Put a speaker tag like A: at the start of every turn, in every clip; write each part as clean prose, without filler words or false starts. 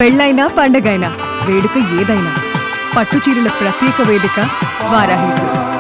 A: పెళ్ళైనా పండగైనా వేడుక ఏదైనా పట్టుచీరల ప్రత్యేక వేదిక వారాహి సిల్క్స్.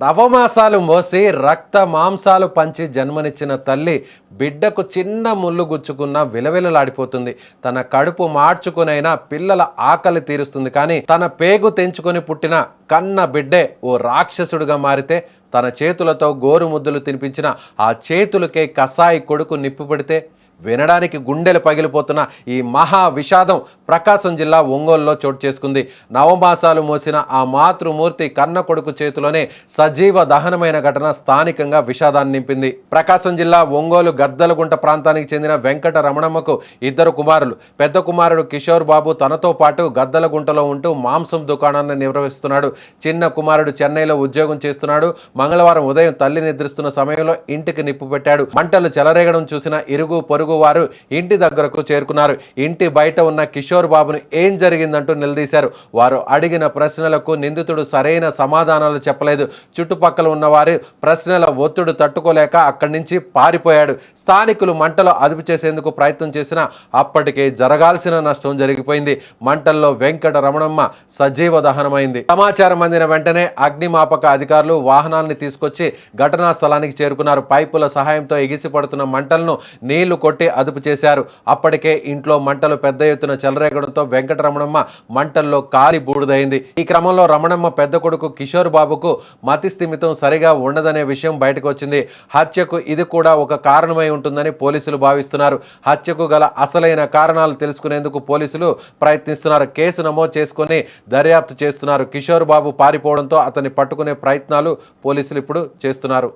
B: నవమాసాలు మోసి రక్త మాంసాలు పంచి జన్మనిచ్చిన తల్లి బిడ్డకు చిన్న ముళ్ళు గుచ్చుకున్న విలవిలలాడిపోతుంది. తన కడుపు మార్చుకునైనా పిల్లల ఆకలి తీరుస్తుంది. కానీ తన పేగు తెంచుకొని పుట్టిన కన్న బిడ్డే ఓ రాక్షసుడిగా మారితే, తన చేతులతో గోరు ముద్దలు తినిపించిన ఆ చేతులకే కసాయి కొడుకు నిప్పు పెడితే వినడానికి గుండెలు పగిలిపోతున్న ఈ మహా విషాదం ప్రకాశం జిల్లా ఒంగోలులో చోటు చేసుకుంది. నవమాసాలు మోసిన ఆ మాతృమూర్తి కన్న కొడుకు చేతిలోనే సజీవ దహనమైన ఘటన స్థానికంగా విషాదాన్ని నింపింది. ప్రకాశం జిల్లా ఒంగోలు గద్దలగుంట ప్రాంతానికి చెందిన వెంకట రమణమ్మకు ఇద్దరు కుమారులు. పెద్ద కుమారుడు కిషోర్ బాబు తనతో పాటు గద్దలగుంటలో ఉంటూ మాంసం దుకాణాన్ని నిర్వహిస్తున్నాడు. చిన్న కుమారుడు చెన్నైలో ఉద్యోగం చేస్తున్నాడు. మంగళవారం ఉదయం తల్లి నిద్రిస్తున్న సమయంలో ఇంటికి నిప్పు పెట్టాడు. మంటలు చెలరేగడం చూసిన ఇరుగు పొరుగు వారు ఇంటి దగ్గరకు చేరుకున్నారు. ఇంటి బయట ఉన్న కిషోర్ బాబును ఏం జరిగిందంటూ నిలదీశారు. వారు అడిగిన ప్రశ్నలకు నిందితుడు సరైన సమాధానాలు చెప్పలేదు. చుట్టుపక్కల ఉన్నవారు ప్రశ్నల ఒత్తిడి తట్టుకోలేక అక్కడి నుంచి పారిపోయాడు. స్థానికులు మంటలు అదుపు చేసేందుకు ప్రయత్నం చేసినా అప్పటికే జరగాల్సిన నష్టం జరిగిపోయింది. మంటల్లో వెంకట రమణమ్మ సజీవ దహనమైంది. సమాచారం అందిన వెంటనే అగ్నిమాపక అధికారులు వాహనాన్ని తీసుకొచ్చి ఘటనా స్థలానికి చేరుకున్నారు. పైపుల సహాయంతో ఎగిసిపడుతున్న మంటలను నీళ్లు కొట్టి అదుపు చేశారు. అప్పటికే ఇంట్లో మంటలు పెద్ద ఎత్తున చెలరేగడంతో వెంకట రమణమ్మ మంటల్లో కాలి బూడిదైంది. ఈ క్రమంలో రమణమ్మ పెద్ద కొడుకు కిషోర్ బాబుకు మతి స్థిమితం సరిగా ఉండదనే విషయం బయటకు వచ్చింది. హత్యకు ఇది కూడా ఒక కారణమై ఉంటుందని పోలీసులు భావిస్తున్నారు. హత్యకు గల అసలైన కారణాలు తెలుసుకునేందుకు పోలీసులు ప్రయత్నిస్తున్నారు. కేసు నమోదు చేసుకుని దర్యాప్తు చేస్తున్నారు. కిషోర్ బాబు పారిపోవడంతో అతన్ని పట్టుకునే ప్రయత్నాలు పోలీసులు ఇప్పుడు చేస్తున్నారు.